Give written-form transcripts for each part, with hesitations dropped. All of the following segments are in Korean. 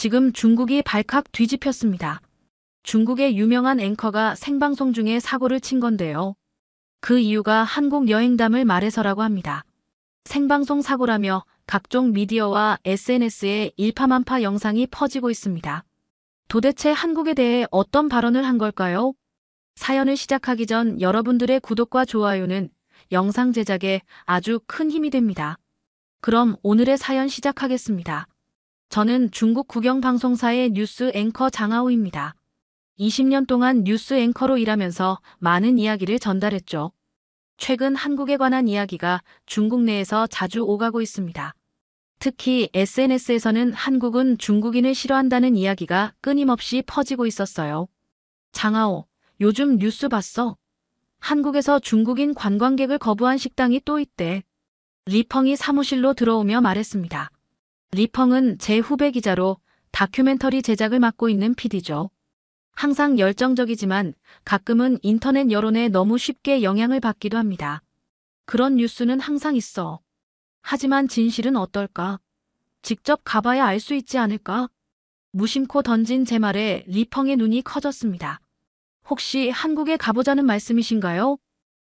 지금 중국이 발칵 뒤집혔습니다. 중국의 유명한 앵커가 생방송 중에 사고를 친 건데요. 그 이유가 한국 여행담을 말해서라고 합니다. 생방송 사고라며 각종 미디어와 SNS에 일파만파 영상이 퍼지고 있습니다. 도대체 한국에 대해 어떤 발언을 한 걸까요? 사연을 시작하기 전 여러분들의 구독과 좋아요는 영상 제작에 아주 큰 힘이 됩니다. 그럼 오늘의 사연 시작하겠습니다. 저는 중국 국영방송사의 뉴스 앵커 장하오입니다. 20년 동안 뉴스 앵커로 일하면서 많은 이야기를 전달했죠. 최근 한국에 관한 이야기가 중국 내에서 자주 오가고 있습니다. 특히 SNS에서는 한국은 중국인을 싫어한다는 이야기가 끊임없이 퍼지고 있었어요. 장하오, 요즘 뉴스 봤어? 한국에서 중국인 관광객을 거부한 식당이 또 있대. 리펑이 사무실로 들어오며 말했습니다. 리펑은 제 후배 기자로 다큐멘터리 제작을 맡고 있는 PD죠. 항상 열정적이지만 가끔은 인터넷 여론에 너무 쉽게 영향을 받기도 합니다. 그런 뉴스는 항상 있어. 하지만 진실은 어떨까? 직접 가봐야 알 수 있지 않을까? 무심코 던진 제 말에 리펑의 눈이 커졌습니다. 혹시 한국에 가보자는 말씀이신가요?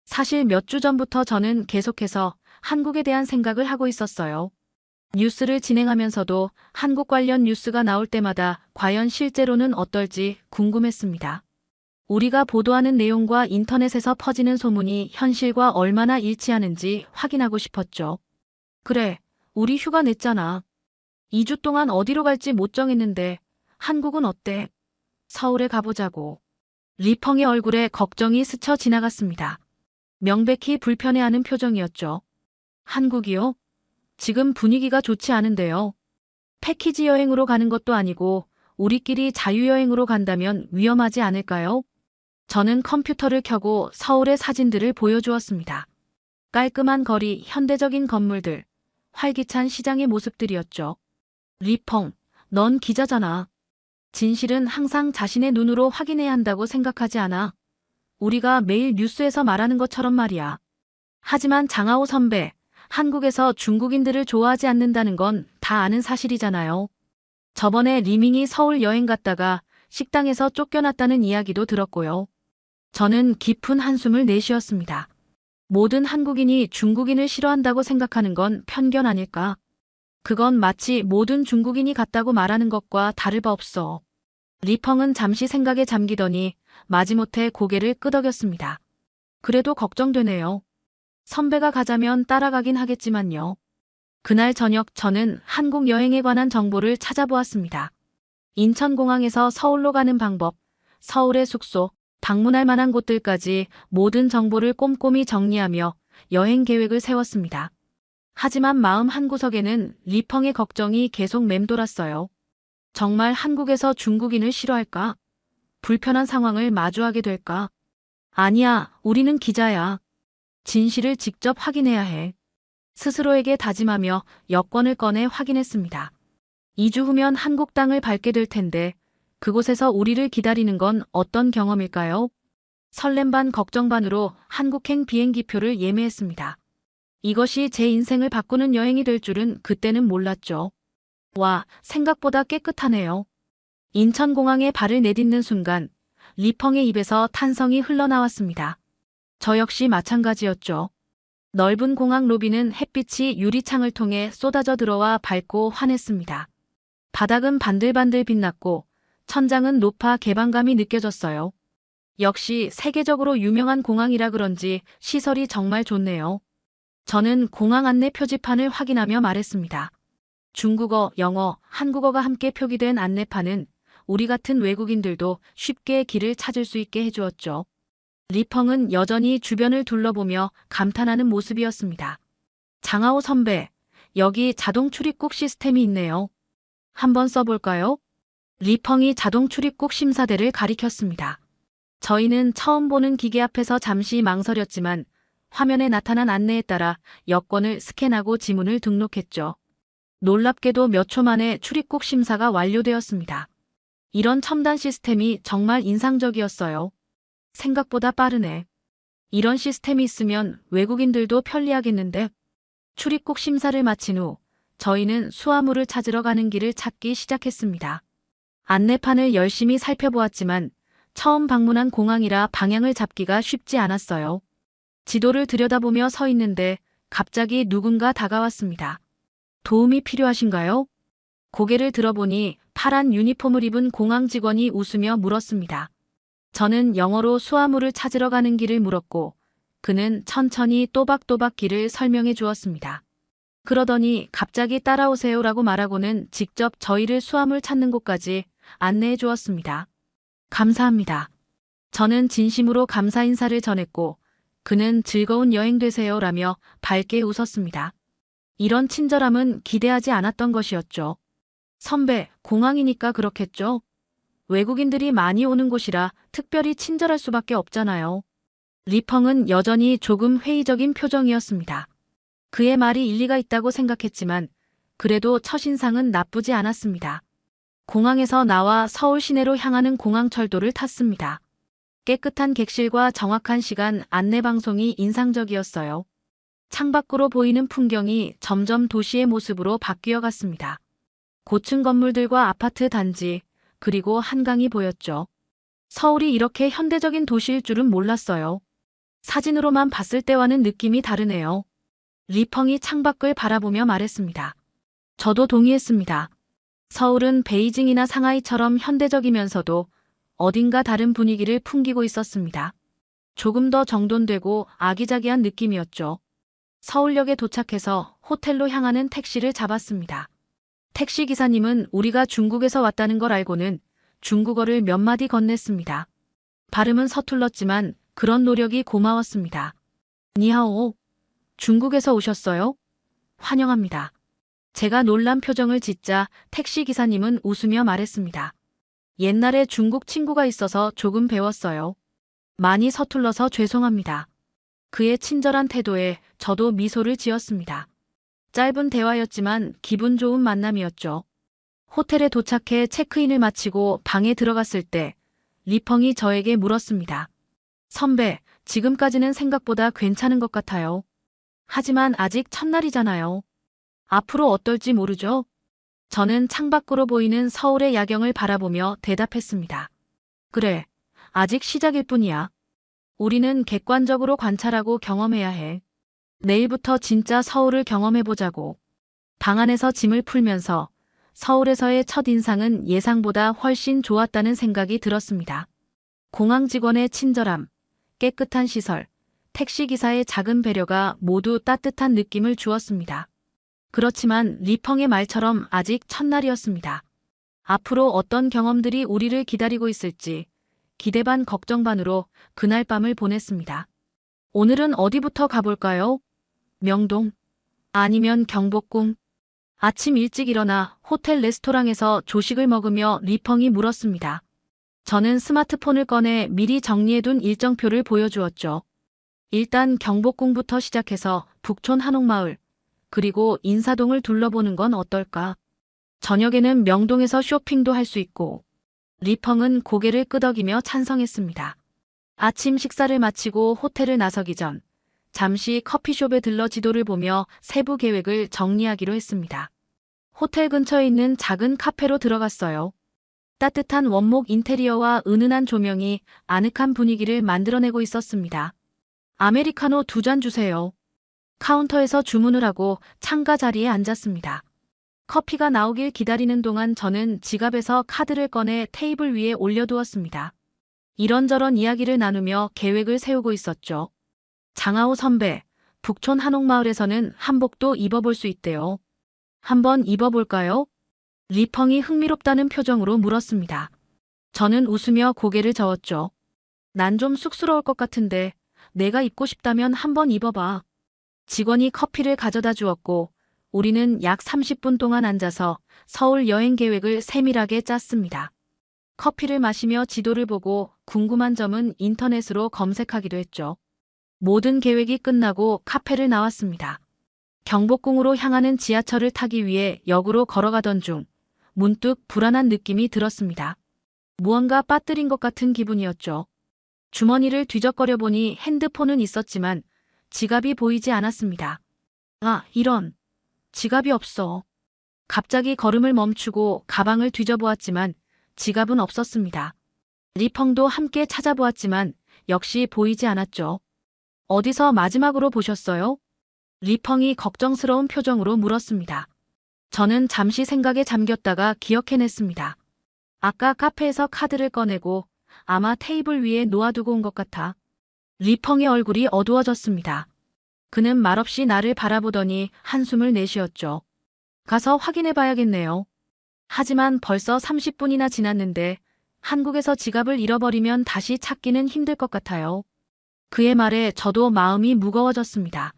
사실 몇 주 전부터 저는 계속해서 한국에 대한 생각을 하고 있었어요. 뉴스를 진행하면서도 한국 관련 뉴스가 나올 때마다 과연 실제로는 어떨지 궁금했습니다. 우리가 보도하는 내용과 인터넷에서 퍼지는 소문이 현실과 얼마나 일치하는지 확인하고 싶었죠. 그래, 우리 휴가 냈잖아. 2주 동안 어디로 갈지 못 정했는데 한국은 어때? 서울에 가보자고. 리펑의 얼굴에 걱정이 스쳐 지나갔습니다. 명백히 불편해하는 표정이었죠. 한국이요? 지금 분위기가 좋지 않은데요. 패키지 여행으로 가는 것도 아니고 우리끼리 자유여행으로 간다면 위험하지 않을까요? 저는 컴퓨터를 켜고 서울의 사진들을 보여주었습니다. 깔끔한 거리, 현대적인 건물들, 활기찬 시장의 모습들이었죠. 리펑, 넌 기자잖아. 진실은 항상 자신의 눈으로 확인해야 한다고 생각하지 않아? 우리가 매일 뉴스에서 말하는 것처럼 말이야. 하지만 장하오 선배, 한국에서 중국인들을 좋아하지 않는다는 건 다 아는 사실이잖아요. 저번에 리밍이 서울 여행 갔다가 식당에서 쫓겨났다는 이야기도 들었고요. 저는 깊은 한숨을 내쉬었습니다. 모든 한국인이 중국인을 싫어한다고 생각하는 건 편견 아닐까? 그건 마치 모든 중국인이 같다고 말하는 것과 다를 바 없어. 리펑은 잠시 생각에 잠기더니 마지못해 고개를 끄덕였습니다. 그래도 걱정되네요. 선배가 가자면 따라가긴 하겠지만요. 그날 저녁 저는 한국 여행에 관한 정보를 찾아보았습니다. 인천공항에서 서울로 가는 방법, 서울의 숙소, 방문할 만한 곳들까지 모든 정보를 꼼꼼히 정리하며 여행 계획을 세웠습니다. 하지만 마음 한구석에는 리펑의 걱정이 계속 맴돌았어요. 정말 한국에서 중국인을 싫어할까? 불편한 상황을 마주하게 될까? 아니야, 우리는 기자야. 진실을 직접 확인해야 해. 스스로에게 다짐하며 여권을 꺼내 확인했습니다. 2주 후면 한국 땅을 밟게 될 텐데 그곳에서 우리를 기다리는 건 어떤 경험일까요? 설렘 반 걱정 반으로 한국행 비행기표를 예매했습니다. 이것이 제 인생을 바꾸는 여행이 될 줄은 그때는 몰랐죠. 와, 생각보다 깨끗하네요. 인천공항에 발을 내딛는 순간 리펑의 입에서 탄성이 흘러나왔습니다. 저 역시 마찬가지였죠. 넓은 공항 로비는 햇빛이 유리창을 통해 쏟아져 들어와 밝고 환했습니다. 바닥은 반들반들 빛났고 천장은 높아 개방감이 느껴졌어요. 역시 세계적으로 유명한 공항이라 그런지 시설이 정말 좋네요. 저는 공항 안내 표지판을 확인하며 말했습니다. 중국어, 영어, 한국어가 함께 표기된 안내판은 우리 같은 외국인들도 쉽게 길을 찾을 수 있게 해주었죠. 리펑은 여전히 주변을 둘러보며 감탄하는 모습이었습니다. 장하오 선배, 여기 자동 출입국 시스템이 있네요. 한번 써볼까요? 리펑이 자동 출입국 심사대를 가리켰습니다. 저희는 처음 보는 기계 앞에서 잠시 망설였지만 화면에 나타난 안내에 따라 여권을 스캔하고 지문을 등록했죠. 놀랍게도 몇 초 만에 출입국 심사가 완료되었습니다. 이런 첨단 시스템이 정말 인상적이었어요. 생각보다 빠르네. 이런 시스템이 있으면 외국인들도 편리하겠는데? 출입국 심사를 마친 후 저희는 수화물을 찾으러 가는 길을 찾기 시작했습니다. 안내판을 열심히 살펴보았지만 처음 방문한 공항이라 방향을 잡기가 쉽지 않았어요. 지도를 들여다보며 서 있는데 갑자기 누군가 다가왔습니다. 도움이 필요하신가요? 고개를 들어보니 파란 유니폼을 입은 공항 직원이 웃으며 물었습니다. 저는 영어로 수화물을 찾으러 가는 길을 물었고 그는 천천히 또박또박 길을 설명해 주었습니다. 그러더니 갑자기 따라오세요라고 말하고는 직접 저희를 수화물 찾는 곳까지 안내해 주었습니다. 감사합니다. 저는 진심으로 감사 인사를 전했고 그는 즐거운 여행 되세요라며 밝게 웃었습니다. 이런 친절함은 기대하지 않았던 것이었죠. 선배, 공항이니까 그렇겠죠? 외국인들이 많이 오는 곳이라 특별히 친절할 수밖에 없잖아요. 리펑은 여전히 조금 회의적인 표정이었습니다. 그의 말이 일리가 있다고 생각했지만 그래도 첫인상은 나쁘지 않았습니다. 공항에서 나와 서울 시내로 향하는 공항철도를 탔습니다. 깨끗한 객실과 정확한 시간 안내 방송이 인상적이었어요. 창밖으로 보이는 풍경이 점점 도시의 모습으로 바뀌어 갔습니다. 고층 건물들과 아파트 단지, 그리고 한강이 보였죠. 서울이 이렇게 현대적인 도시일 줄은 몰랐어요. 사진으로만 봤을 때와는 느낌이 다르네요. 리펑이 창밖을 바라보며 말했습니다. 저도 동의했습니다. 서울은 베이징이나 상하이처럼 현대적이면서도 어딘가 다른 분위기를 풍기고 있었습니다. 조금 더 정돈되고 아기자기한 느낌이었죠. 서울역에 도착해서 호텔로 향하는 택시를 잡았습니다. 택시 기사님은 우리가 중국에서 왔다는 걸 알고는 중국어를 몇 마디 건넸습니다. 발음은 서툴렀지만 그런 노력이 고마웠습니다. 니하오. 중국에서 오셨어요? 환영합니다. 제가 놀란 표정을 짓자 택시 기사님은 웃으며 말했습니다. 옛날에 중국 친구가 있어서 조금 배웠어요. 많이 서툴러서 죄송합니다. 그의 친절한 태도에 저도 미소를 지었습니다. 짧은 대화였지만 기분 좋은 만남이었죠. 호텔에 도착해 체크인을 마치고 방에 들어갔을 때 리펑이 저에게 물었습니다. 선배, 지금까지는 생각보다 괜찮은 것 같아요. 하지만 아직 첫날이잖아요. 앞으로 어떨지 모르죠? 저는 창밖으로 보이는 서울의 야경을 바라보며 대답했습니다. 그래, 아직 시작일 뿐이야. 우리는 객관적으로 관찰하고 경험해야 해. 내일부터 진짜 서울을 경험해보자고. 방 안에서 짐을 풀면서 서울에서의 첫인상은 예상보다 훨씬 좋았다는 생각이 들었습니다. 공항 직원의 친절함, 깨끗한 시설, 택시기사의 작은 배려가 모두 따뜻한 느낌을 주었습니다. 그렇지만 리펑의 말처럼 아직 첫날이었습니다. 앞으로 어떤 경험들이 우리를 기다리고 있을지 기대 반 걱정 반으로 그날 밤을 보냈습니다. 오늘은 어디부터 가볼까요? 명동? 아니면 경복궁? 아침 일찍 일어나 호텔 레스토랑에서 조식을 먹으며 리펑이 물었습니다. 저는 스마트폰을 꺼내 미리 정리해둔 일정표를 보여주었죠. 일단 경복궁부터 시작해서 북촌 한옥마을, 그리고 인사동을 둘러보는 건 어떨까? 저녁에는 명동에서 쇼핑도 할 수 있고. 리펑은 고개를 끄덕이며 찬성했습니다. 아침 식사를 마치고 호텔을 나서기 전 잠시 커피숍에 들러 지도를 보며 세부 계획을 정리하기로 했습니다. 호텔 근처에 있는 작은 카페로 들어갔어요. 따뜻한 원목 인테리어와 은은한 조명이 아늑한 분위기를 만들어내고 있었습니다. 아메리카노 2잔 주세요. 카운터에서 주문을 하고 창가 자리에 앉았습니다. 커피가 나오길 기다리는 동안 저는 지갑에서 카드를 꺼내 테이블 위에 올려두었습니다. 이런저런 이야기를 나누며 계획을 세우고 있었죠. 장하오 선배, 북촌 한옥마을에서는 한복도 입어볼 수 있대요. 한번 입어볼까요? 리펑이 흥미롭다는 표정으로 물었습니다. 저는 웃으며 고개를 저었죠. 난 좀 쑥스러울 것 같은데 내가 입고 싶다면 한번 입어봐. 직원이 커피를 가져다 주었고 우리는 약 30분 동안 앉아서 서울 여행 계획을 세밀하게 짰습니다. 커피를 마시며 지도를 보고 궁금한 점은 인터넷으로 검색하기도 했죠. 모든 계획이 끝나고 카페를 나왔습니다. 경복궁으로 향하는 지하철을 타기 위해 역으로 걸어가던 중 문득 불안한 느낌이 들었습니다. 무언가 빠뜨린 것 같은 기분이었죠. 주머니를 뒤적거려 보니 핸드폰은 있었지만 지갑이 보이지 않았습니다. 아, 이런. 지갑이 없어. 갑자기 걸음을 멈추고 가방을 뒤져보았지만 지갑은 없었습니다. 리펑도 함께 찾아보았지만 역시 보이지 않았죠. 어디서 마지막으로 보셨어요? 리펑이 걱정스러운 표정으로 물었습니다. 저는 잠시 생각에 잠겼다가 기억해냈습니다. 아까 카페에서 카드를 꺼내고 아마 테이블 위에 놓아두고 온 것 같아. 리펑의 얼굴이 어두워졌습니다. 그는 말없이 나를 바라보더니 한숨을 내쉬었죠. 가서 확인해 봐야겠네요. 하지만 벌써 30분이나 지났는데 한국에서 지갑을 잃어버리면 다시 찾기는 힘들 것 같아요. 그의 말에 저도 마음이 무거워졌습니다.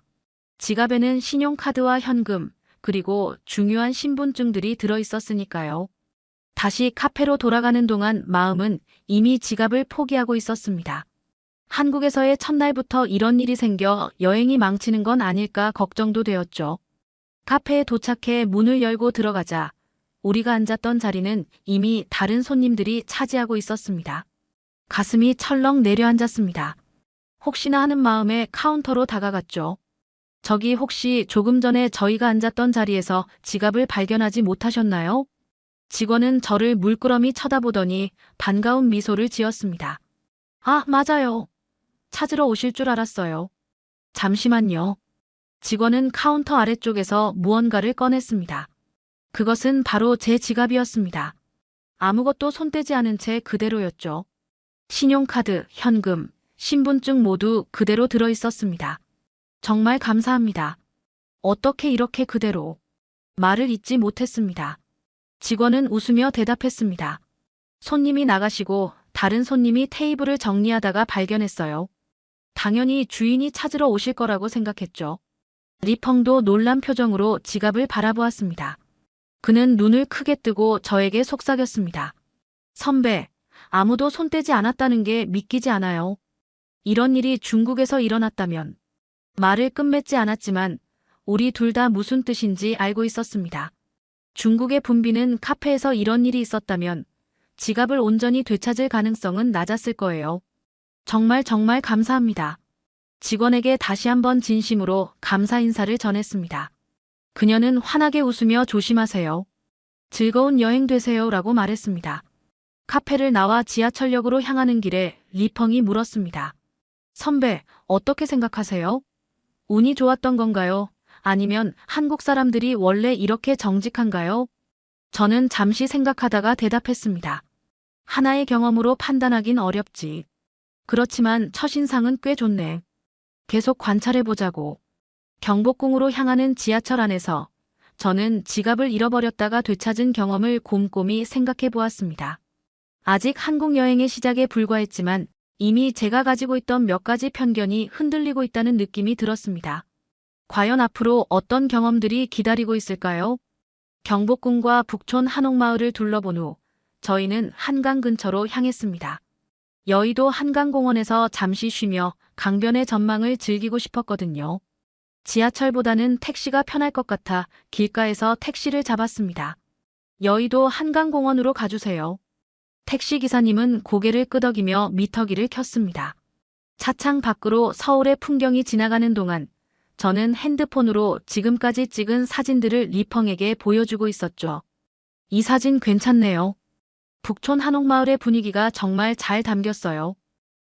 지갑에는 신용카드와 현금, 그리고 중요한 신분증들이 들어있었으니까요. 다시 카페로 돌아가는 동안 마음은 이미 지갑을 포기하고 있었습니다. 한국에서의 첫날부터 이런 일이 생겨 여행이 망치는 건 아닐까 걱정도 되었죠. 카페에 도착해 문을 열고 들어가자 우리가 앉았던 자리는 이미 다른 손님들이 차지하고 있었습니다. 가슴이 철렁 내려앉았습니다. 혹시나 하는 마음에 카운터로 다가갔죠. 저기 혹시 조금 전에 저희가 앉았던 자리에서 지갑을 발견하지 못하셨나요? 직원은 저를 물끄러미 쳐다보더니 반가운 미소를 지었습니다. 아, 맞아요. 찾으러 오실 줄 알았어요. 잠시만요. 직원은 카운터 아래쪽에서 무언가를 꺼냈습니다. 그것은 바로 제 지갑이었습니다. 아무것도 손대지 않은 채 그대로였죠. 신용카드, 현금, 신분증 모두 그대로 들어있었습니다. 정말 감사합니다. 어떻게 이렇게 그대로. 말을 잇지 못했습니다. 직원은 웃으며 대답했습니다. 손님이 나가시고 다른 손님이 테이블을 정리하다가 발견했어요. 당연히 주인이 찾으러 오실 거라고 생각했죠. 리펑도 놀란 표정으로 지갑을 바라보았습니다. 그는 눈을 크게 뜨고 저에게 속삭였습니다. 선배, 아무도 손대지 않았다는 게 믿기지 않아요. 이런 일이 중국에서 일어났다면. 말을 끝맺지 않았지만 우리 둘 다 무슨 뜻인지 알고 있었습니다. 중국의 분비는 카페에서 이런 일이 있었다면 지갑을 온전히 되찾을 가능성은 낮았을 거예요. 정말 감사합니다. 직원에게 다시 한번 진심으로 감사 인사를 전했습니다. 그녀는 환하게 웃으며 조심하세요. 즐거운 여행 되세요 라고 말했습니다. 카페를 나와 지하철역으로 향하는 길에 리펑이 물었습니다. 선배, 어떻게 생각하세요? 운이 좋았던 건가요? 아니면 한국 사람들이 원래 이렇게 정직한가요? 저는 잠시 생각하다가 대답했습니다. 하나의 경험으로 판단하긴 어렵지. 그렇지만 첫인상은 꽤 좋네. 계속 관찰해보자고. 경복궁으로 향하는 지하철 안에서 저는 지갑을 잃어버렸다가 되찾은 경험을 곰곰이 생각해보았습니다. 아직 한국 여행의 시작에 불과했지만 이미 제가 가지고 있던 몇 가지 편견이 흔들리고 있다는 느낌이 들었습니다. 과연 앞으로 어떤 경험들이 기다리고 있을까요? 경복궁과 북촌 한옥마을을 둘러본 후 저희는 한강 근처로 향했습니다. 여의도 한강공원에서 잠시 쉬며 강변의 전망을 즐기고 싶었거든요. 지하철보다는 택시가 편할 것 같아 길가에서 택시를 잡았습니다. 여의도 한강공원으로 가주세요. 택시기사님은 고개를 끄덕이며 미터기를 켰습니다. 차창 밖으로 서울의 풍경이 지나가는 동안 저는 핸드폰으로 지금까지 찍은 사진들을 리펑에게 보여주고 있었죠. 이 사진 괜찮네요. 북촌 한옥마을의 분위기가 정말 잘 담겼어요.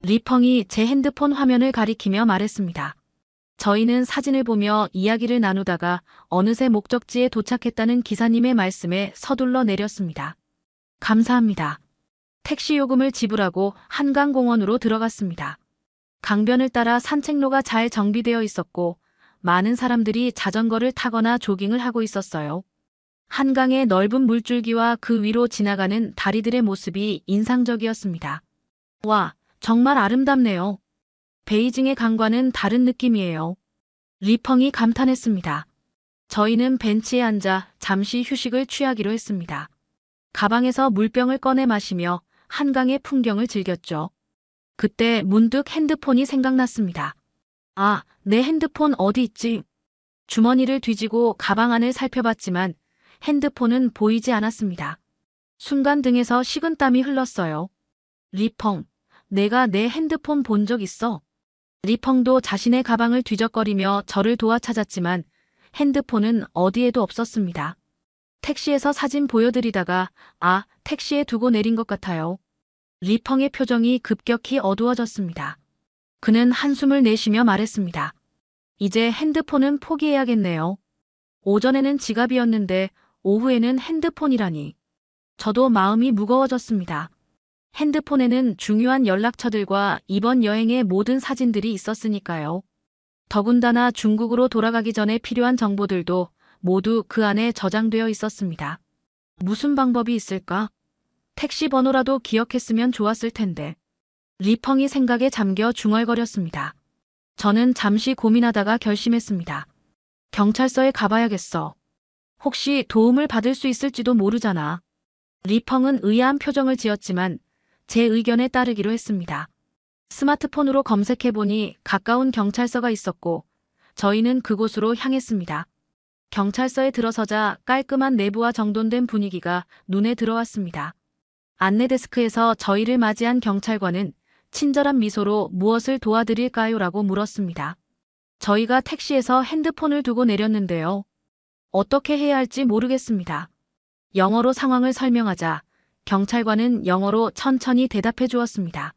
리펑이 제 핸드폰 화면을 가리키며 말했습니다. 저희는 사진을 보며 이야기를 나누다가 어느새 목적지에 도착했다는 기사님의 말씀에 서둘러 내렸습니다. 감사합니다. 택시 요금을 지불하고 한강공원으로 들어갔습니다. 강변을 따라 산책로가 잘 정비되어 있었고 많은 사람들이 자전거를 타거나 조깅을 하고 있었어요. 한강의 넓은 물줄기와 그 위로 지나가는 다리들의 모습이 인상적이었습니다. 와, 정말 아름답네요. 베이징의 강과는 다른 느낌이에요. 리펑이 감탄했습니다. 저희는 벤치에 앉아 잠시 휴식을 취하기로 했습니다. 가방에서 물병을 꺼내 마시며 한강의 풍경을 즐겼죠. 그때 문득 핸드폰이 생각났습니다. 아, 내 핸드폰 어디 있지? 주머니를 뒤지고 가방 안을 살펴봤지만 핸드폰은 보이지 않았습니다. 순간 등에서 식은땀이 흘렀어요. 리펑, 내가 내 핸드폰 본 적 있어? 리펑도 자신의 가방을 뒤적거리며 저를 도와 찾았지만 핸드폰은 어디에도 없었습니다. 택시에서 사진 보여드리다가 택시에 두고 내린 것 같아요. 리펑의 표정이 급격히 어두워졌습니다. 그는 한숨을 내쉬며 말했습니다. 이제 핸드폰은 포기해야겠네요. 오전에는 지갑이었는데 오후에는 핸드폰이라니. 저도 마음이 무거워졌습니다. 핸드폰에는 중요한 연락처들과 이번 여행의 모든 사진들이 있었으니까요. 더군다나 중국으로 돌아가기 전에 필요한 정보들도 모두 그 안에 저장되어 있었습니다. 무슨 방법이 있을까? 택시 번호라도 기억했으면 좋았을 텐데. 리펑이 생각에 잠겨 중얼거렸습니다. 저는 잠시 고민하다가 결심했습니다. 경찰서에 가봐야겠어. 혹시 도움을 받을 수 있을지도 모르잖아. 리펑은 의아한 표정을 지었지만 제 의견에 따르기로 했습니다. 스마트폰으로 검색해보니 가까운 경찰서가 있었고 저희는 그곳으로 향했습니다. 경찰서에 들어서자 깔끔한 내부와 정돈된 분위기가 눈에 들어왔습니다. 안내 데스크에서 저희를 맞이한 경찰관은 친절한 미소로 무엇을 도와드릴까요? 라고 물었습니다. 저희가 택시에서 핸드폰을 두고 내렸는데요. 어떻게 해야 할지 모르겠습니다. 영어로 상황을 설명하자 경찰관은 영어로 천천히 대답해 주었습니다.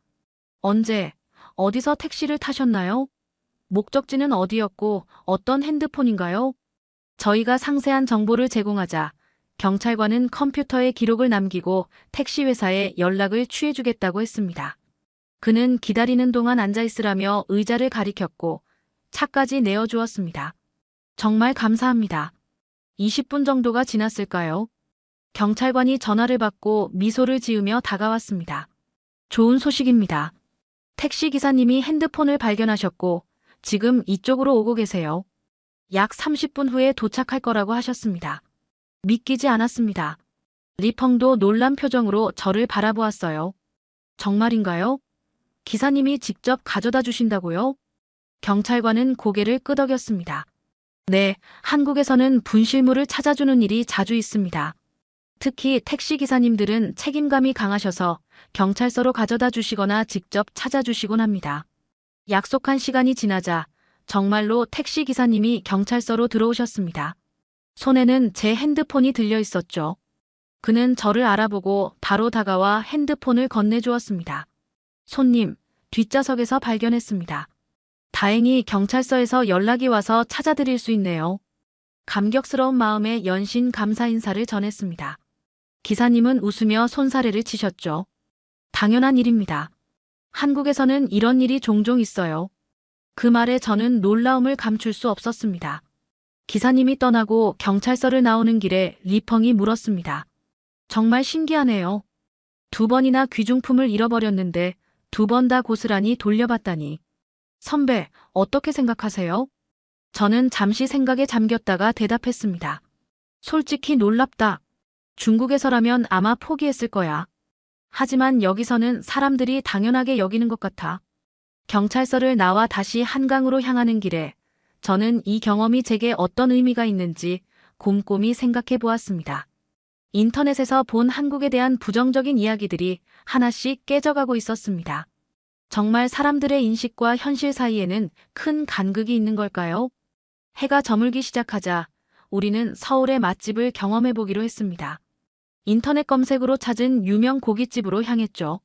언제, 어디서 택시를 타셨나요? 목적지는 어디였고 어떤 핸드폰인가요? 저희가 상세한 정보를 제공하자 경찰관은 컴퓨터에 기록을 남기고 택시 회사에 연락을 취해주겠다고 했습니다. 그는 기다리는 동안 앉아있으라며 의자를 가리켰고 차까지 내어주었습니다. 정말 감사합니다. 20분 정도가 지났을까요? 경찰관이 전화를 받고 미소를 지으며 다가왔습니다. 좋은 소식입니다. 택시 기사님이 핸드폰을 발견하셨고 지금 이쪽으로 오고 계세요. 약 30분 후에 도착할 거라고 하셨습니다. 믿기지 않았습니다. 리펑도 놀란 표정으로 저를 바라보았어요. 정말인가요? 기사님이 직접 가져다 주신다고요? 경찰관은 고개를 끄덕였습니다. 네, 한국에서는 분실물을 찾아주는 일이 자주 있습니다. 특히 택시 기사님들은 책임감이 강하셔서 경찰서로 가져다 주시거나 직접 찾아주시곤 합니다. 약속한 시간이 지나자 정말로 택시 기사님이 경찰서로 들어오셨습니다. 손에는 제 핸드폰이 들려 있었죠. 그는 저를 알아보고 바로 다가와 핸드폰을 건네주었습니다. 손님, 뒷좌석에서 발견했습니다. 다행히 경찰서에서 연락이 와서 찾아드릴 수 있네요. 감격스러운 마음에 연신 감사 인사를 전했습니다. 기사님은 웃으며 손사래를 치셨죠. 당연한 일입니다. 한국에서는 이런 일이 종종 있어요. 그 말에 저는 놀라움을 감출 수 없었습니다. 기사님이 떠나고 경찰서를 나오는 길에 리펑이 물었습니다. 정말 신기하네요. 2번이나 귀중품을 잃어버렸는데 2번 다 고스란히 돌려받다니. 선배, 어떻게 생각하세요? 저는 잠시 생각에 잠겼다가 대답했습니다. 솔직히 놀랍다. 중국에서라면 아마 포기했을 거야. 하지만 여기서는 사람들이 당연하게 여기는 것 같아. 경찰서를 나와 다시 한강으로 향하는 길에 저는 이 경험이 제게 어떤 의미가 있는지 곰곰이 생각해 보았습니다. 인터넷에서 본 한국에 대한 부정적인 이야기들이 하나씩 깨져가고 있었습니다. 정말 사람들의 인식과 현실 사이에는 큰 간극이 있는 걸까요? 해가 저물기 시작하자 우리는 서울의 맛집을 경험해 보기로 했습니다. 인터넷 검색으로 찾은 유명 고깃집으로 향했죠.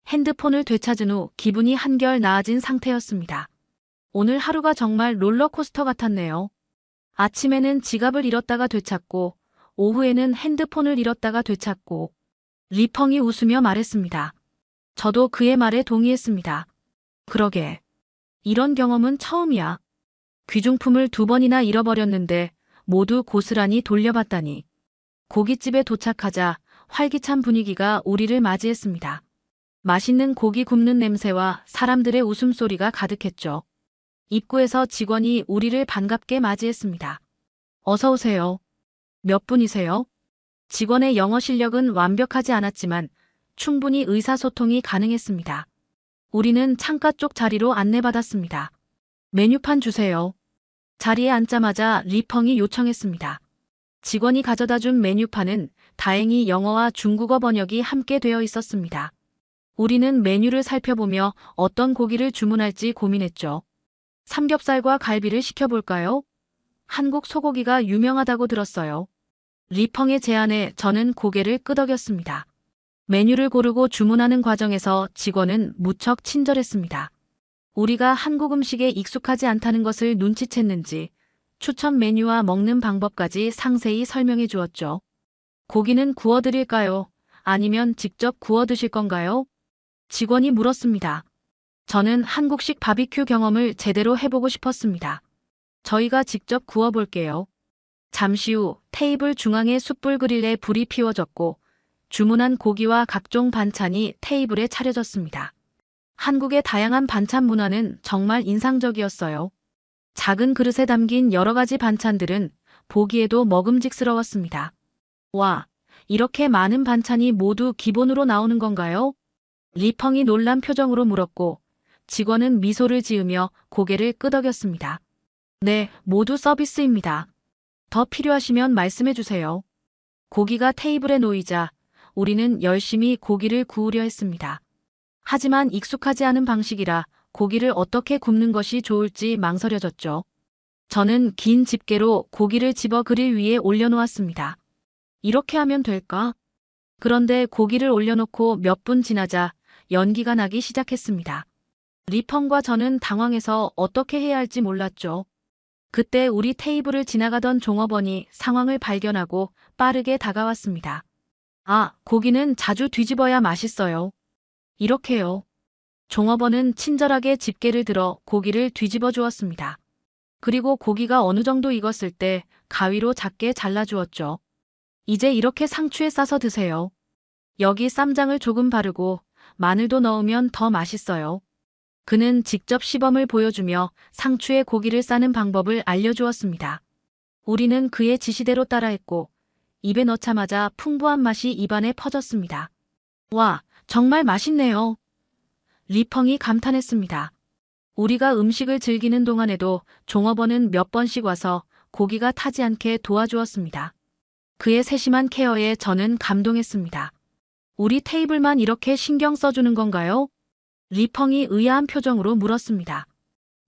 핸드폰을 되찾은 후 기분이 한결 나아진 상태였습니다. 오늘 하루가 정말 롤러코스터 같았네요. 아침에는 지갑을 잃었다가 되찾고 오후에는 핸드폰을 잃었다가 되찾고 리펑이 웃으며 말했습니다. 저도 그의 말에 동의했습니다. 그러게. 이런 경험은 처음이야. 귀중품을 2번이나 잃어버렸는데 모두 고스란히 돌려받다니. 고깃집에 도착하자 활기찬 분위기가 우리를 맞이했습니다. 맛있는 고기 굽는 냄새와 사람들의 웃음소리가 가득했죠. 입구에서 직원이 우리를 반갑게 맞이했습니다. 어서 오세요. 몇 분이세요? 직원의 영어 실력은 완벽하지 않았지만 충분히 의사소통이 가능했습니다. 우리는 창가 쪽 자리로 안내받았습니다. 메뉴판 주세요. 자리에 앉자마자 리펑이 요청했습니다. 직원이 가져다 준 메뉴판은 다행히 영어와 중국어 번역이 함께 되어 있었습니다. 우리는 메뉴를 살펴보며 어떤 고기를 주문할지 고민했죠. 삼겹살과 갈비를 시켜볼까요? 한국 소고기가 유명하다고 들었어요. 리펑의 제안에 저는 고개를 끄덕였습니다. 메뉴를 고르고 주문하는 과정에서 직원은 무척 친절했습니다. 우리가 한국 음식에 익숙하지 않다는 것을 눈치챘는지 추천 메뉴와 먹는 방법까지 상세히 설명해 주었죠. 고기는 구워드릴까요? 아니면 직접 구워 드실 건가요? 직원이 물었습니다. 저는 한국식 바비큐 경험을 제대로 해보고 싶었습니다. 저희가 직접 구워볼게요. 잠시 후 테이블 중앙의 숯불 그릴에 불이 피워졌고 주문한 고기와 각종 반찬이 테이블에 차려졌습니다. 한국의 다양한 반찬 문화는 정말 인상적이었어요. 작은 그릇에 담긴 여러 가지 반찬들은 보기에도 먹음직스러웠습니다. 와, 이렇게 많은 반찬이 모두 기본으로 나오는 건가요? 리펑이 놀란 표정으로 물었고 직원은 미소를 지으며 고개를 끄덕였습니다. 네, 모두 서비스입니다. 더 필요하시면 말씀해 주세요. 고기가 테이블에 놓이자 우리는 열심히 고기를 구우려 했습니다. 하지만 익숙하지 않은 방식이라 고기를 어떻게 굽는 것이 좋을지 망설여졌죠. 저는 긴 집게로 고기를 집어 그릴 위에 올려놓았습니다. 이렇게 하면 될까? 그런데 고기를 올려놓고 몇 분 지나자 연기가 나기 시작했습니다. 리펑과 저는 당황해서 어떻게 해야 할지 몰랐죠. 그때 우리 테이블을 지나가던 종업원이 상황을 발견하고 빠르게 다가왔습니다. 아, 고기는 자주 뒤집어야 맛있어요. 이렇게요. 종업원은 친절하게 집게를 들어 고기를 뒤집어 주었습니다. 그리고 고기가 어느 정도 익었을 때 가위로 작게 잘라주었죠. 이제 이렇게 상추에 싸서 드세요. 여기 쌈장을 조금 바르고 마늘도 넣으면 더 맛있어요. 그는 직접 시범을 보여주며 상추에 고기를 싸는 방법을 알려주었습니다. 우리는 그의 지시대로 따라했고 입에 넣자마자 풍부한 맛이 입안에 퍼졌습니다. 와, 정말 맛있네요. 리펑이 감탄했습니다. 우리가 음식을 즐기는 동안에도 종업원은 몇 번씩 와서 고기가 타지 않게 도와주었습니다. 그의 세심한 케어에 저는 감동했습니다. 우리 테이블만 이렇게 신경 써주는 건가요? 리펑이 의아한 표정으로 물었습니다.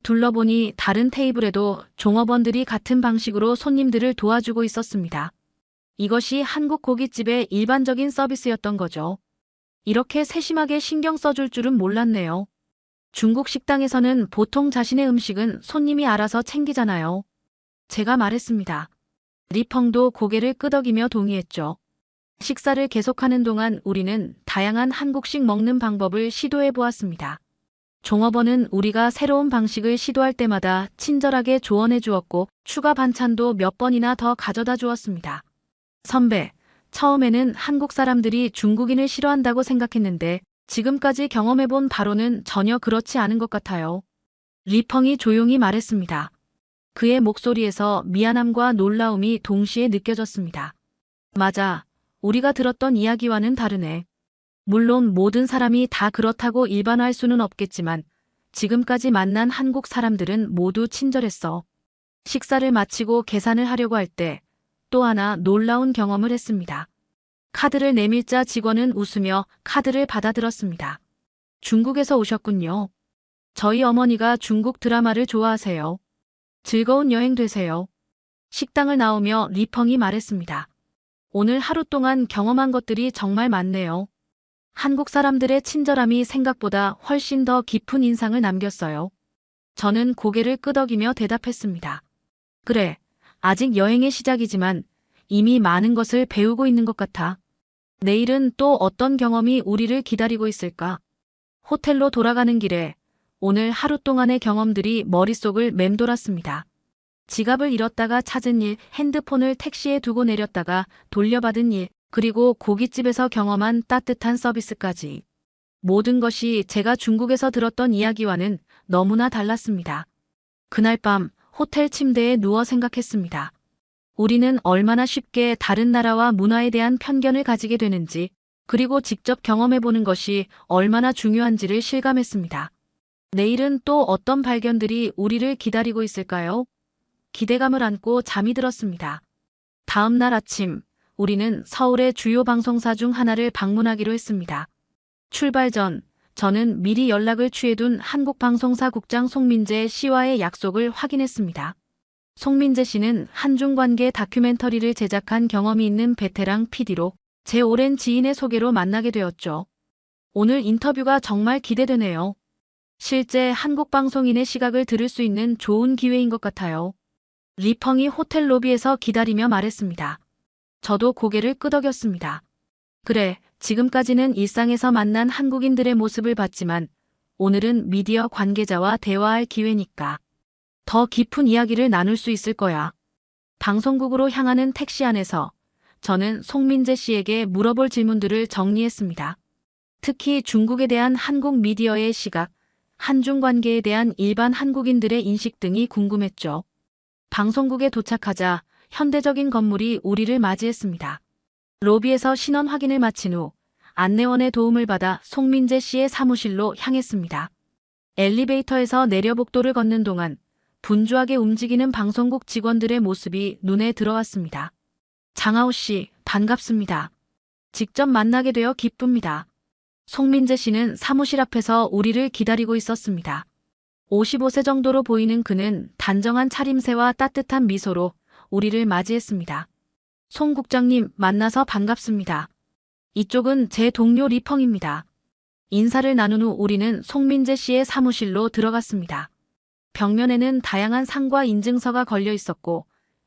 둘러보니 다른 테이블에도 종업원들이 같은 방식으로 손님들을 도와주고 있었습니다. 이것이 한국 고깃집의 일반적인 서비스였던 거죠. 이렇게 세심하게 신경 써줄 줄은 몰랐네요. 중국 식당에서는 보통 자신의 음식은 손님이 알아서 챙기잖아요. 제가 말했습니다. 리펑도 고개를 끄덕이며 동의했죠. 식사를 계속하는 동안 우리는 다양한 한국식 먹는 방법을 시도해 보았습니다. 종업원은 우리가 새로운 방식을 시도할 때마다 친절하게 조언해 주었고 추가 반찬도 몇 번이나 더 가져다 주었습니다. 선배, 처음에는 한국 사람들이 중국인을 싫어한다고 생각했는데 지금까지 경험해 본 바로는 전혀 그렇지 않은 것 같아요. 리펑이 조용히 말했습니다. 그의 목소리에서 미안함과 놀라움이 동시에 느껴졌습니다. 맞아. 우리가 들었던 이야기와는 다르네. 물론 모든 사람이 다 그렇다고 일반화할 수는 없겠지만 지금까지 만난 한국 사람들은 모두 친절했어. 식사를 마치고 계산을 하려고 할 때 또 하나 놀라운 경험을 했습니다. 카드를 내밀자 직원은 웃으며 카드를 받아들었습니다. 중국에서 오셨군요. 저희 어머니가 중국 드라마를 좋아하세요. 즐거운 여행 되세요. 식당을 나오며 리펑이 말했습니다. 오늘 하루 동안 경험한 것들이 정말 많네요. 한국 사람들의 친절함이 생각보다 훨씬 더 깊은 인상을 남겼어요. 저는 고개를 끄덕이며 대답했습니다. 그래, 아직 여행의 시작이지만 이미 많은 것을 배우고 있는 것 같아. 내일은 또 어떤 경험이 우리를 기다리고 있을까? 호텔로 돌아가는 길에 오늘 하루 동안의 경험들이 머릿속을 맴돌았습니다. 지갑을 잃었다가 찾은 일, 핸드폰을 택시에 두고 내렸다가 돌려받은 일, 그리고 고깃집에서 경험한 따뜻한 서비스까지. 모든 것이 제가 중국에서 들었던 이야기와는 너무나 달랐습니다. 그날 밤 호텔 침대에 누워 생각했습니다. 우리는 얼마나 쉽게 다른 나라와 문화에 대한 편견을 가지게 되는지, 그리고 직접 경험해보는 것이 얼마나 중요한지를 실감했습니다. 내일은 또 어떤 발견들이 우리를 기다리고 있을까요? 기대감을 안고 잠이 들었습니다. 다음 날 아침, 우리는 서울의 주요 방송사 중 하나를 방문하기로 했습니다. 출발 전, 저는 미리 연락을 취해둔 한국방송사 국장 송민재 씨와의 약속을 확인했습니다. 송민재 씨는 한중 관계 다큐멘터리를 제작한 경험이 있는 베테랑 PD로 제 오랜 지인의 소개로 만나게 되었죠. 오늘 인터뷰가 정말 기대되네요. 실제 한국 방송인의 시각을 들을 수 있는 좋은 기회인 것 같아요. 리펑이 호텔 로비에서 기다리며 말했습니다. 저도 고개를 끄덕였습니다. 그래, 지금까지는 일상에서 만난 한국인들의 모습을 봤지만 오늘은 미디어 관계자와 대화할 기회니까 더 깊은 이야기를 나눌 수 있을 거야. 방송국으로 향하는 택시 안에서 저는 송민재 씨에게 물어볼 질문들을 정리했습니다. 특히 중국에 대한 한국 미디어의 시각, 한중 관계에 대한 일반 한국인들의 인식 등이 궁금했죠. 방송국에 도착하자 현대적인 건물이 우리를 맞이했습니다. 로비에서 신원 확인을 마친 후 안내원의 도움을 받아 송민재 씨의 사무실로 향했습니다. 엘리베이터에서 내려 복도를 걷는 동안 분주하게 움직이는 방송국 직원들의 모습이 눈에 들어왔습니다. 장하오 씨, 반갑습니다. 직접 만나게 되어 기쁩니다. 송민재 씨는 사무실 앞에서 우리를 기다리고 있었습니다. 55세 정도로 보이는 그는 단정한 차림새와 따뜻한 미소로 우리를 맞이했습니다. 송 국장님, 만나서 반갑습니다. 이쪽은 제 동료 리펑입니다. 인사를 나눈 후 우리는 송민재 씨의 사무실로 들어갔습니다. 벽면에는 다양한 상과 인증서가 걸려 있었고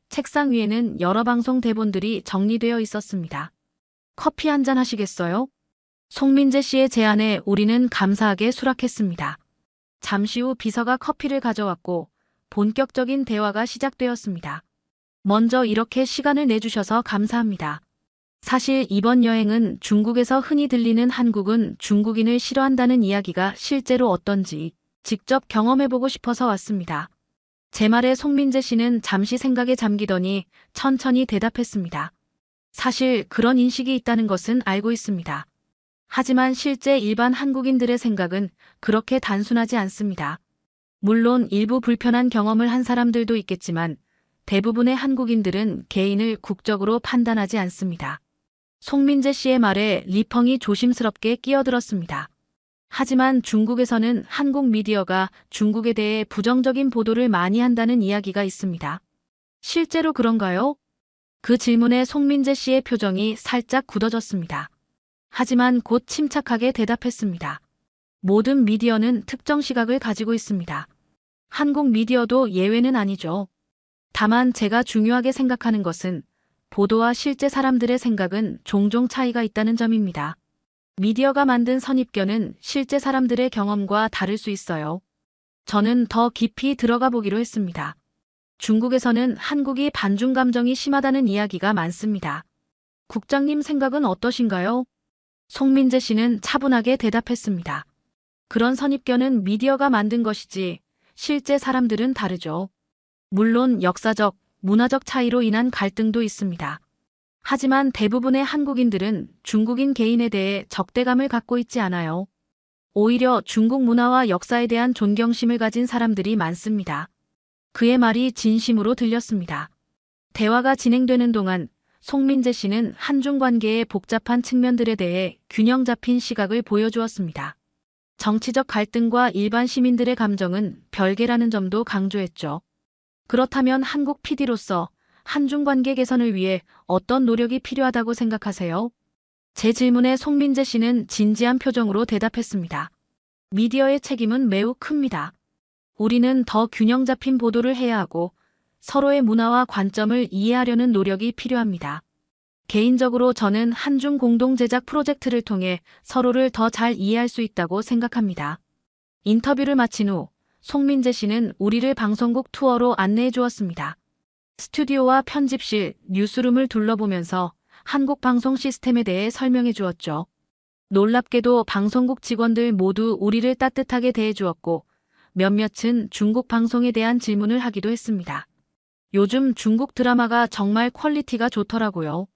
책상 위에는 여러 방송 대본들이 정리되어 있었습니다. 커피 한잔 하시겠어요? 송민재 씨의 제안에 우리는 감사하게 수락했습니다. 잠시 후 비서가 커피를 가져왔고 본격적인 대화가 시작되었습니다. 먼저 이렇게 시간을 내주셔서 감사합니다. 사실 이번 여행은 중국에서 흔히 들리는 한국은 중국인을 싫어한다는 이야기가 실제로 어떤지 직접 경험해보고 싶어서 왔습니다. 제 말에 송민재 씨는 잠시 생각에 잠기더니 천천히 대답했습니다. 사실 그런 인식이 있다는 것은 알고 있습니다. 하지만 실제 일반 한국인들의 생각은 그렇게 단순하지 않습니다. 물론 일부 불편한 경험을 한 사람들도 있겠지만 대부분의 한국인들은 개인을 국적으로 판단하지 않습니다. 송민재 씨의 말에 리펑이 조심스럽게 끼어들었습니다. 하지만 중국에서는 한국 미디어가 중국에 대해 부정적인 보도를 많이 한다는 이야기가 있습니다. 실제로 그런가요? 그 질문에 송민재 씨의 표정이 살짝 굳어졌습니다. 하지만 곧 침착하게 대답했습니다. 모든 미디어는 특정 시각을 가지고 있습니다. 한국 미디어도 예외는 아니죠. 다만 제가 중요하게 생각하는 것은 보도와 실제 사람들의 생각은 종종 차이가 있다는 점입니다. 미디어가 만든 선입견은 실제 사람들의 경험과 다를 수 있어요. 저는 더 깊이 들어가 보기로 했습니다. 중국에서는 한국이 반중 감정이 심하다는 이야기가 많습니다. 국장님 생각은 어떠신가요? 송민재 씨는 차분하게 대답했습니다. 그런 선입견은 미디어가 만든 것이지 실제 사람들은 다르죠. 물론 역사적, 문화적 차이로 인한 갈등도 있습니다. 하지만 대부분의 한국인들은 중국인 개인에 대해 적대감을 갖고 있지 않아요. 오히려 중국 문화와 역사에 대한 존경심을 가진 사람들이 많습니다. 그의 말이 진심으로 들렸습니다. 대화가 진행되는 동안 송민재 씨는 한중 관계의 복잡한 측면들에 대해 균형 잡힌 시각을 보여주었습니다. 정치적 갈등과 일반 시민들의 감정은 별개라는 점도 강조했죠. 그렇다면 한국 PD로서 한중 관계 개선을 위해 어떤 노력이 필요하다고 생각하세요? 제 질문에 송민재 씨는 진지한 표정으로 대답했습니다. 미디어의 책임은 매우 큽니다. 우리는 더 균형 잡힌 보도를 해야 하고 서로의 문화와 관점을 이해하려는 노력이 필요합니다. 개인적으로 저는 한중 공동 제작 프로젝트를 통해 서로를 더 잘 이해할 수 있다고 생각합니다. 인터뷰를 마친 후 송민재 씨는 우리를 방송국 투어로 안내해 주었습니다. 스튜디오와 편집실, 뉴스룸을 둘러보면서 한국 방송 시스템에 대해 설명해 주었죠. 놀랍게도 방송국 직원들 모두 우리를 따뜻하게 대해 주었고 몇몇은 중국 방송에 대한 질문을 하기도 했습니다. 요즘 중국 드라마가 정말 퀄리티가 좋더라고요.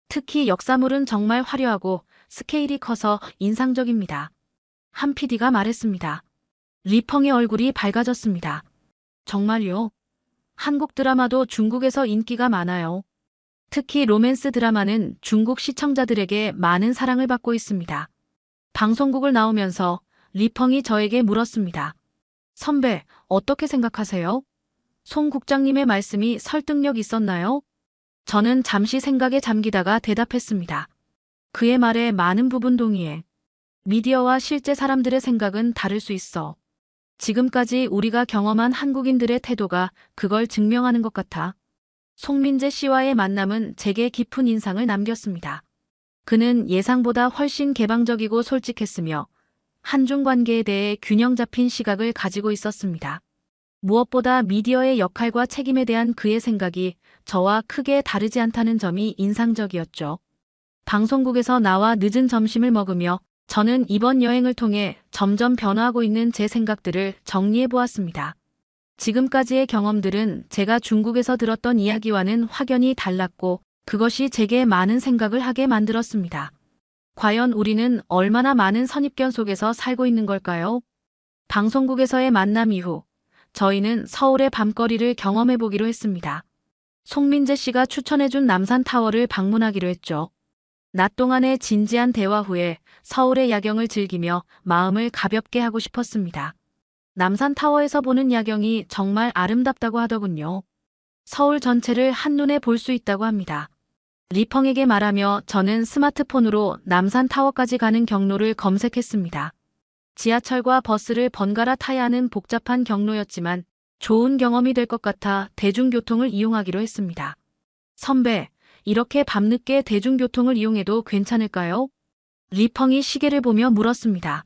특히 역사물은 정말 화려하고 스케일이 커서 인상적입니다. 한 PD가 말했습니다. 리펑의 얼굴이 밝아졌습니다. 정말요? 한국 드라마도 중국에서 인기가 많아요. 특히 로맨스 드라마는 중국 시청자들에게 많은 사랑을 받고 있습니다. 방송국을 나오면서 리펑이 저에게 물었습니다. 선배, 어떻게 생각하세요? 송 국장님의 말씀이 설득력 있었나요? 저는 잠시 생각에 잠기다가 대답했습니다. 그의 말에 많은 부분 동의해. 미디어와 실제 사람들의 생각은 다를 수 있어. 지금까지 우리가 경험한 한국인들의 태도가 그걸 증명하는 것 같아. 송민재 씨와의 만남은 제게 깊은 인상을 남겼습니다. 그는 예상보다 훨씬 개방적이고 솔직했으며 한중 관계에 대해 균형 잡힌 시각을 가지고 있었습니다. 무엇보다 미디어의 역할과 책임에 대한 그의 생각이 저와 크게 다르지 않다는 점이 인상적이었죠. 방송국에서 나와 늦은 점심을 먹으며 저는 이번 여행을 통해 점점 변화하고 있는 제 생각들을 정리해 보았습니다. 지금까지의 경험들은 제가 중국에서 들었던 이야기와는 확연히 달랐고 그것이 제게 많은 생각을 하게 만들었습니다. 과연 우리는 얼마나 많은 선입견 속에서 살고 있는 걸까요? 방송국에서의 만남 이후 저희는 서울의 밤거리를 경험해 보기로 했습니다. 송민재 씨가 추천해준 남산타워를 방문하기로 했죠. 낮 동안의 진지한 대화 후에 서울의 야경을 즐기며 마음을 가볍게 하고 싶었습니다. 남산타워에서 보는 야경이 정말 아름답다고 하더군요. 서울 전체를 한눈에 볼 수 있다고 합니다. 리펑에게 말하며 저는 스마트폰으로 남산타워까지 가는 경로를 검색했습니다. 지하철과 버스를 번갈아 타야 하는 복잡한 경로였지만 좋은 경험이 될 것 같아 대중교통을 이용하기로 했습니다. 선배, 이렇게 밤늦게 대중교통을 이용해도 괜찮을까요? 리펑이 시계를 보며 물었습니다.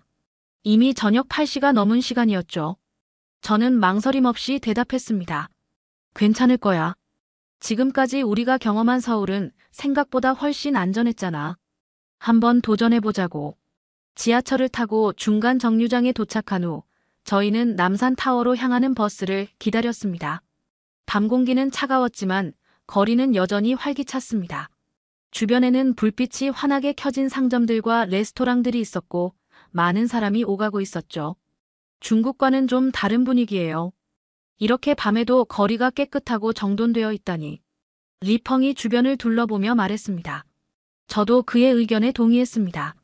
이미 저녁 8시가 넘은 시간이었죠. 저는 망설임 없이 대답했습니다. 괜찮을 거야. 지금까지 우리가 경험한 서울은 생각보다 훨씬 안전했잖아. 한번 도전해보자고. 지하철을 타고 중간 정류장에 도착한 후 저희는 남산타워로 향하는 버스를 기다렸습니다. 밤 공기는 차가웠지만 거리는 여전히 활기찼습니다. 주변에는 불빛이 환하게 켜진 상점들과 레스토랑들이 있었고 많은 사람이 오가고 있었죠. 중국과는 좀 다른 분위기예요. 이렇게 밤에도 거리가 깨끗하고 정돈되어 있다니. 리펑이 주변을 둘러보며 말했습니다. 저도 그의 의견에 동의했습니다.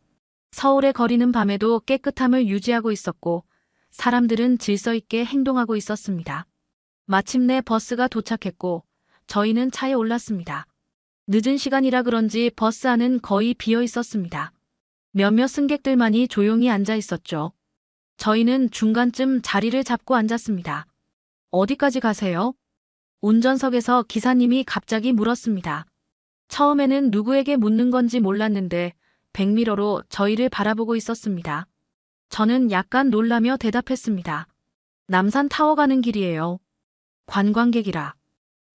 서울의 거리는 밤에도 깨끗함을 유지하고 있었고 사람들은 질서 있게 행동하고 있었습니다. 마침내 버스가 도착했고 저희는 차에 올랐습니다. 늦은 시간이라 그런지 버스 안은 거의 비어 있었습니다. 몇몇 승객들만이 조용히 앉아 있었죠. 저희는 중간쯤 자리를 잡고 앉았습니다. 어디까지 가세요? 운전석에서 기사님이 갑자기 물었습니다. 처음에는 누구에게 묻는 건지 몰랐는데 백미러로 저희를 바라보고 있었습니다. 저는 약간 놀라며 대답했습니다. 남산타워 가는 길이에요. 관광객이라.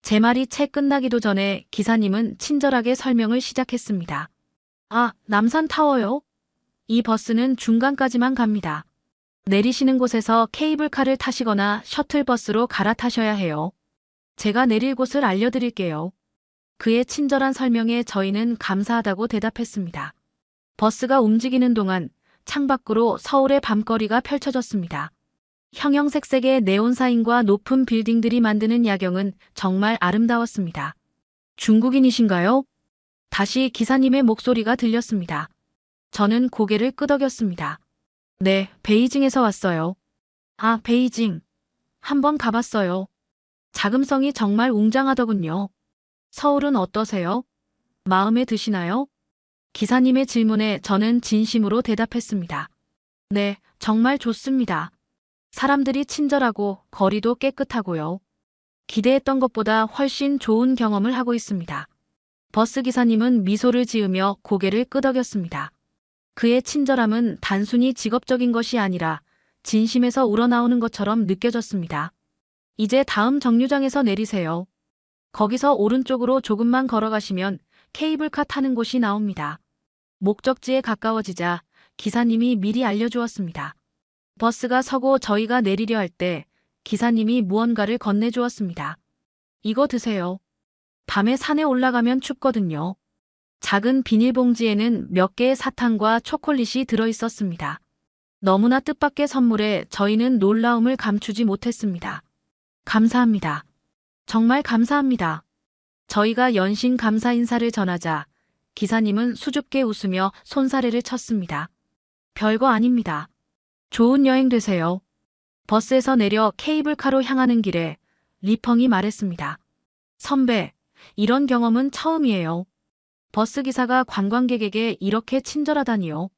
제 말이 채 끝나기도 전에 기사님은 친절하게 설명을 시작했습니다. 아, 남산타워요? 이 버스는 중간까지만 갑니다. 내리시는 곳에서 케이블카를 타시거나 셔틀버스로 갈아타셔야 해요. 제가 내릴 곳을 알려드릴게요. 그의 친절한 설명에 저희는 감사하다고 대답했습니다. 버스가 움직이는 동안 창밖으로 서울의 밤거리가 펼쳐졌습니다. 형형색색의 네온사인과 높은 빌딩들이 만드는 야경은 정말 아름다웠습니다. 중국인이신가요? 다시 기사님의 목소리가 들렸습니다. 저는 고개를 끄덕였습니다. 네, 베이징에서 왔어요. 아, 베이징. 한번 가봤어요. 자금성이 정말 웅장하더군요. 서울은 어떠세요? 마음에 드시나요? 기사님의 질문에 저는 진심으로 대답했습니다. 네, 정말 좋습니다. 사람들이 친절하고 거리도 깨끗하고요. 기대했던 것보다 훨씬 좋은 경험을 하고 있습니다. 버스 기사님은 미소를 지으며 고개를 끄덕였습니다. 그의 친절함은 단순히 직업적인 것이 아니라 진심에서 우러나오는 것처럼 느껴졌습니다. 이제 다음 정류장에서 내리세요. 거기서 오른쪽으로 조금만 걸어가시면 케이블카 타는 곳이 나옵니다. 목적지에 가까워지자 기사님이 미리 알려주었습니다. 버스가 서고 저희가 내리려 할 때 기사님이 무언가를 건네주었습니다. 이거 드세요. 밤에 산에 올라가면 춥거든요. 작은 비닐봉지에는 몇 개의 사탕과 초콜릿이 들어있었습니다. 너무나 뜻밖의 선물에 저희는 놀라움을 감추지 못했습니다. 감사합니다. 정말 감사합니다. 저희가 연신 감사 인사를 전하자 기사님은 수줍게 웃으며 손사래를 쳤습니다. 별거 아닙니다. 좋은 여행 되세요. 버스에서 내려 케이블카로 향하는 길에 리펑이 말했습니다. 선배, 이런 경험은 처음이에요. 버스기사가 관광객에게 이렇게 친절하다니요.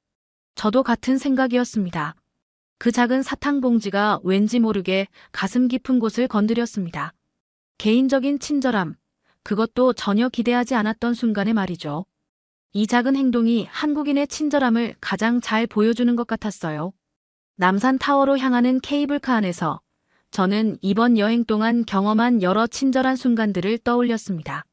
저도 같은 생각이었습니다. 그 작은 사탕 봉지가 왠지 모르게 가슴 깊은 곳을 건드렸습니다. 개인적인 친절함, 그것도 전혀 기대하지 않았던 순간에 말이죠. 이 작은 행동이 한국인의 친절함을 가장 잘 보여주는 것 같았어요. 남산타워로 향하는 케이블카 안에서 저는 이번 여행 동안 경험한 여러 친절한 순간들을 떠올렸습니다.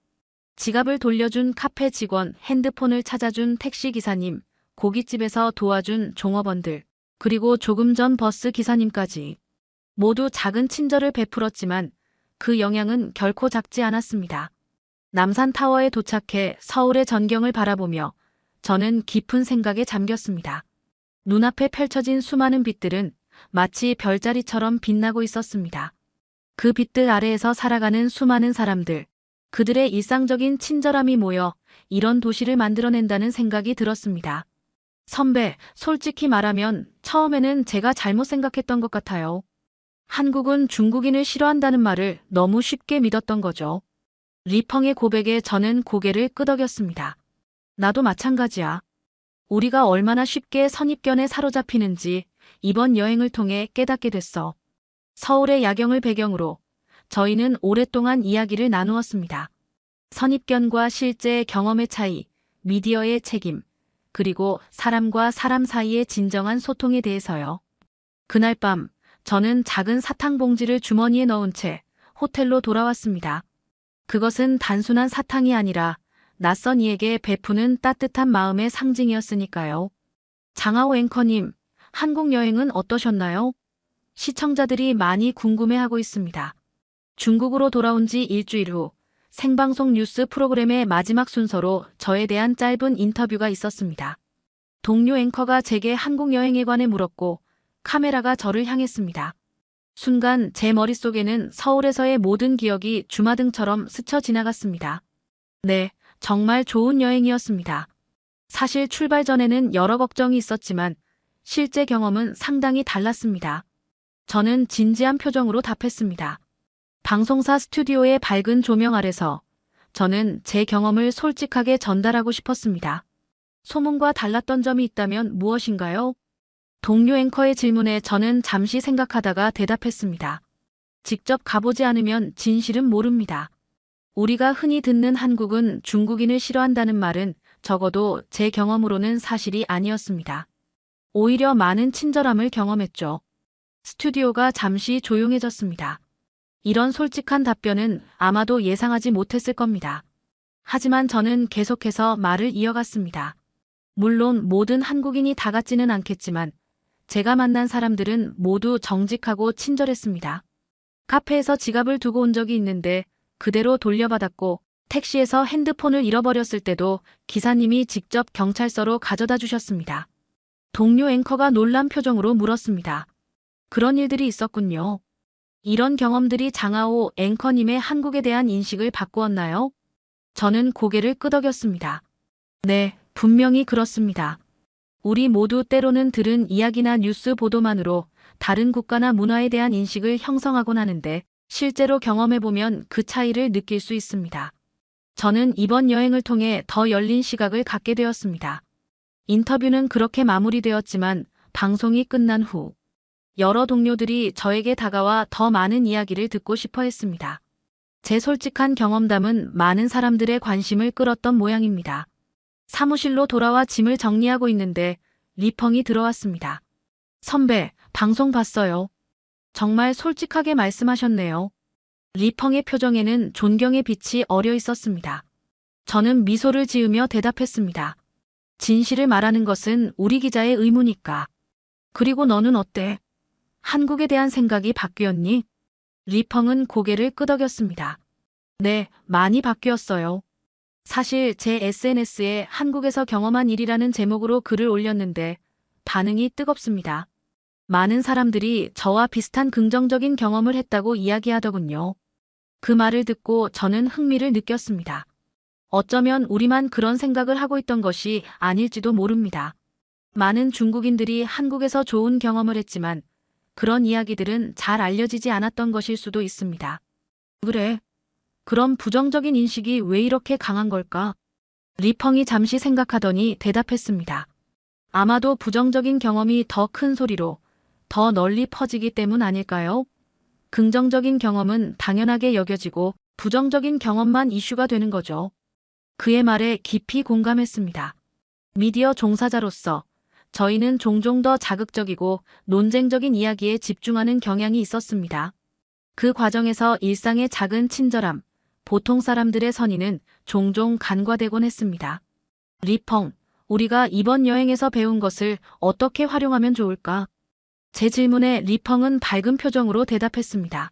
지갑을 돌려준 카페 직원, 핸드폰을 찾아준 택시기사님, 고깃집에서 도와준 종업원들, 그리고 조금 전 버스 기사님까지 모두 작은 친절을 베풀었지만 그 영향은 결코 작지 않았습니다. 남산타워에 도착해 서울의 전경을 바라보며 저는 깊은 생각에 잠겼습니다. 눈앞에 펼쳐진 수많은 빛들은 마치 별자리처럼 빛나고 있었습니다. 그 빛들 아래에서 살아가는 수많은 사람들, 그들의 일상적인 친절함이 모여 이런 도시를 만들어낸다는 생각이 들었습니다. 선배, 솔직히 말하면 처음에는 제가 잘못 생각했던 것 같아요. 한국은 중국인을 싫어한다는 말을 너무 쉽게 믿었던 거죠. 리펑의 고백에 저는 고개를 끄덕였습니다. 나도 마찬가지야. 우리가 얼마나 쉽게 선입견에 사로잡히는지 이번 여행을 통해 깨닫게 됐어. 서울의 야경을 배경으로 저희는 오랫동안 이야기를 나누었습니다. 선입견과 실제 경험의 차이, 미디어의 책임, 그리고 사람과 사람 사이의 진정한 소통에 대해서요. 그날 밤 저는 작은 사탕 봉지를 주머니에 넣은 채 호텔로 돌아왔습니다. 그것은 단순한 사탕이 아니라 낯선 이에게 베푸는 따뜻한 마음의 상징이었으니까요. 장하오 앵커님, 한국 여행은 어떠셨나요? 시청자들이 많이 궁금해하고 있습니다. 중국으로 돌아온 지 일주일 후 생방송 뉴스 프로그램의 마지막 순서로 저에 대한 짧은 인터뷰가 있었습니다. 동료 앵커가 제게 한국 여행에 관해 물었고 카메라가 저를 향했습니다. 순간 제 머릿속에는 서울에서의 모든 기억이 주마등처럼 스쳐 지나갔습니다. 네, 정말 좋은 여행이었습니다. 사실 출발 전에는 여러 걱정이 있었지만 실제 경험은 상당히 달랐습니다. 저는 진지한 표정으로 답했습니다. 방송사 스튜디오의 밝은 조명 아래서 저는 제 경험을 솔직하게 전달하고 싶었습니다. 소문과 달랐던 점이 있다면 무엇인가요? 동료 앵커의 질문에 저는 잠시 생각하다가 대답했습니다. 직접 가보지 않으면 진실은 모릅니다. 우리가 흔히 듣는 한국은 중국인을 싫어한다는 말은 적어도 제 경험으로는 사실이 아니었습니다. 오히려 많은 친절함을 경험했죠. 스튜디오가 잠시 조용해졌습니다. 이런 솔직한 답변은 아마도 예상하지 못했을 겁니다. 하지만 저는 계속해서 말을 이어갔습니다. 물론 모든 한국인이 다 같지는 않겠지만 제가 만난 사람들은 모두 정직하고 친절했습니다. 카페에서 지갑을 두고 온 적이 있는데 그대로 돌려받았고 택시에서 핸드폰을 잃어버렸을 때도 기사님이 직접 경찰서로 가져다 주셨습니다. 동료 앵커가 놀란 표정으로 물었습니다. 그런 일들이 있었군요. 이런 경험들이 장하오 앵커님의 한국에 대한 인식을 바꾸었나요? 저는 고개를 끄덕였습니다. 네, 분명히 그렇습니다. 우리 모두 때로는 들은 이야기나 뉴스 보도만으로 다른 국가나 문화에 대한 인식을 형성하곤 하는데 실제로 경험해보면 그 차이를 느낄 수 있습니다. 저는 이번 여행을 통해 더 열린 시각을 갖게 되었습니다. 인터뷰는 그렇게 마무리되었지만 방송이 끝난 후 여러 동료들이 저에게 다가와 더 많은 이야기를 듣고 싶어 했습니다. 제 솔직한 경험담은 많은 사람들의 관심을 끌었던 모양입니다. 사무실로 돌아와 짐을 정리하고 있는데 리펑이 들어왔습니다. 선배, 방송 봤어요. 정말 솔직하게 말씀하셨네요. 리펑의 표정에는 존경의 빛이 어려 있었습니다. 저는 미소를 지으며 대답했습니다. 진실을 말하는 것은 우리 기자의 의무니까. 그리고 너는 어때? 한국에 대한 생각이 바뀌었니? 리펑은 고개를 끄덕였습니다. 네, 많이 바뀌었어요. 사실 제 SNS에 한국에서 경험한 일이라는 제목으로 글을 올렸는데 반응이 뜨겁습니다. 많은 사람들이 저와 비슷한 긍정적인 경험을 했다고 이야기하더군요. 그 말을 듣고 저는 흥미를 느꼈습니다. 어쩌면 우리만 그런 생각을 하고 있던 것이 아닐지도 모릅니다. 많은 중국인들이 한국에서 좋은 경험을 했지만 그런 이야기들은 잘 알려지지 않았던 것일 수도 있습니다. 그래. 그럼 부정적인 인식이 왜 이렇게 강한 걸까? 리펑이 잠시 생각하더니 대답했습니다. 아마도 부정적인 경험이 더 큰 소리로, 더 널리 퍼지기 때문 아닐까요? 긍정적인 경험은 당연하게 여겨지고 부정적인 경험만 이슈가 되는 거죠. 그의 말에 깊이 공감했습니다. 미디어 종사자로서 저희는 종종 더 자극적이고 논쟁적인 이야기에 집중하는 경향이 있었습니다. 그 과정에서 일상의 작은 친절함, 보통 사람들의 선의는 종종 간과되곤 했습니다. 리펑, 우리가 이번 여행에서 배운 것을 어떻게 활용하면 좋을까? 제 질문에 리펑은 밝은 표정으로 대답했습니다.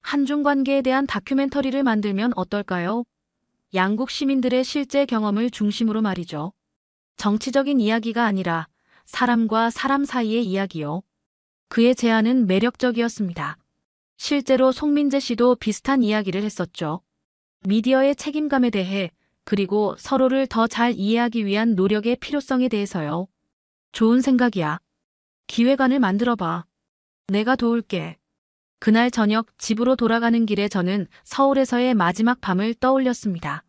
한중 관계에 대한 다큐멘터리를 만들면 어떨까요? 양국 시민들의 실제 경험을 중심으로 말이죠. 정치적인 이야기가 아니라 사람과 사람 사이의 이야기요. 그의 제안은 매력적이었습니다. 실제로 송민재 씨도 비슷한 이야기를 했었죠. 미디어의 책임감에 대해, 그리고 서로를 더 잘 이해하기 위한 노력의 필요성에 대해서요. 좋은 생각이야. 기획안을 만들어봐. 내가 도울게. 그날 저녁 집으로 돌아가는 길에 저는 서울에서의 마지막 밤을 떠올렸습니다.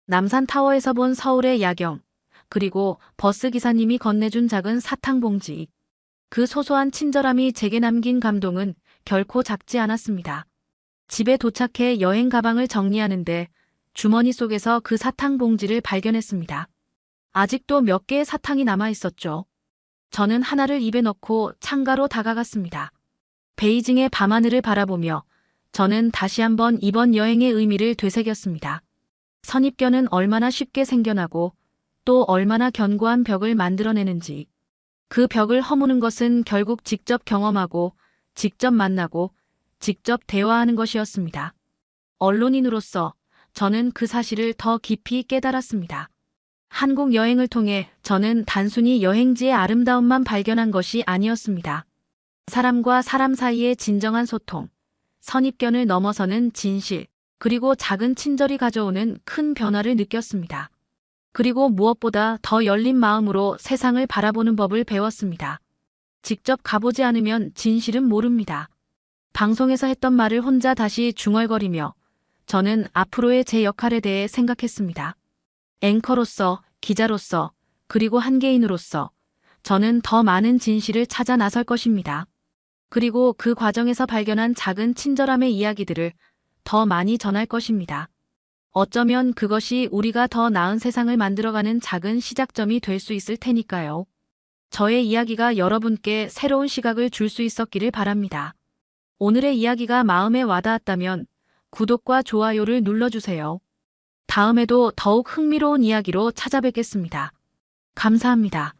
남산타워에서 본 서울의 야경, 그리고 버스 기사님이 건네준 작은 사탕 봉지. 그 소소한 친절함이 제게 남긴 감동은 결코 작지 않았습니다. 집에 도착해 여행 가방을 정리하는데 주머니 속에서 그 사탕 봉지를 발견했습니다. 아직도 몇 개의 사탕이 남아 있었죠. 저는 하나를 입에 넣고 창가로 다가갔습니다. 베이징의 밤하늘을 바라보며 저는 다시 한번 이번 여행의 의미를 되새겼습니다. 선입견은 얼마나 쉽게 생겨나고 또 얼마나 견고한 벽을 만들어내는지. 그 벽을 허무는 것은 결국 직접 경험하고 직접 만나고 직접 대화하는 것이었습니다. 언론인으로서 저는 그 사실을 더 깊이 깨달았습니다. 한국 여행을 통해 저는 단순히 여행지의 아름다움만 발견한 것이 아니었습니다. 사람과 사람 사이의 진정한 소통, 선입견을 넘어서는 진실, 그리고 작은 친절이 가져오는 큰 변화를 느꼈습니다. 그리고 무엇보다 더 열린 마음으로 세상을 바라보는 법을 배웠습니다. 직접 가보지 않으면 진실은 모릅니다. 방송에서 했던 말을 혼자 다시 중얼거리며 저는 앞으로의 제 역할에 대해 생각했습니다. 앵커로서, 기자로서, 그리고 한 개인으로서 저는 더 많은 진실을 찾아 나설 것입니다. 그리고 그 과정에서 발견한 작은 친절함의 이야기들을 더 많이 전할 것입니다. 어쩌면 그것이 우리가 더 나은 세상을 만들어가는 작은 시작점이 될 수 있을 테니까요. 저의 이야기가 여러분께 새로운 시각을 줄 수 있었기를 바랍니다. 오늘의 이야기가 마음에 와닿았다면 구독과 좋아요를 눌러주세요. 다음에도 더욱 흥미로운 이야기로 찾아뵙겠습니다. 감사합니다.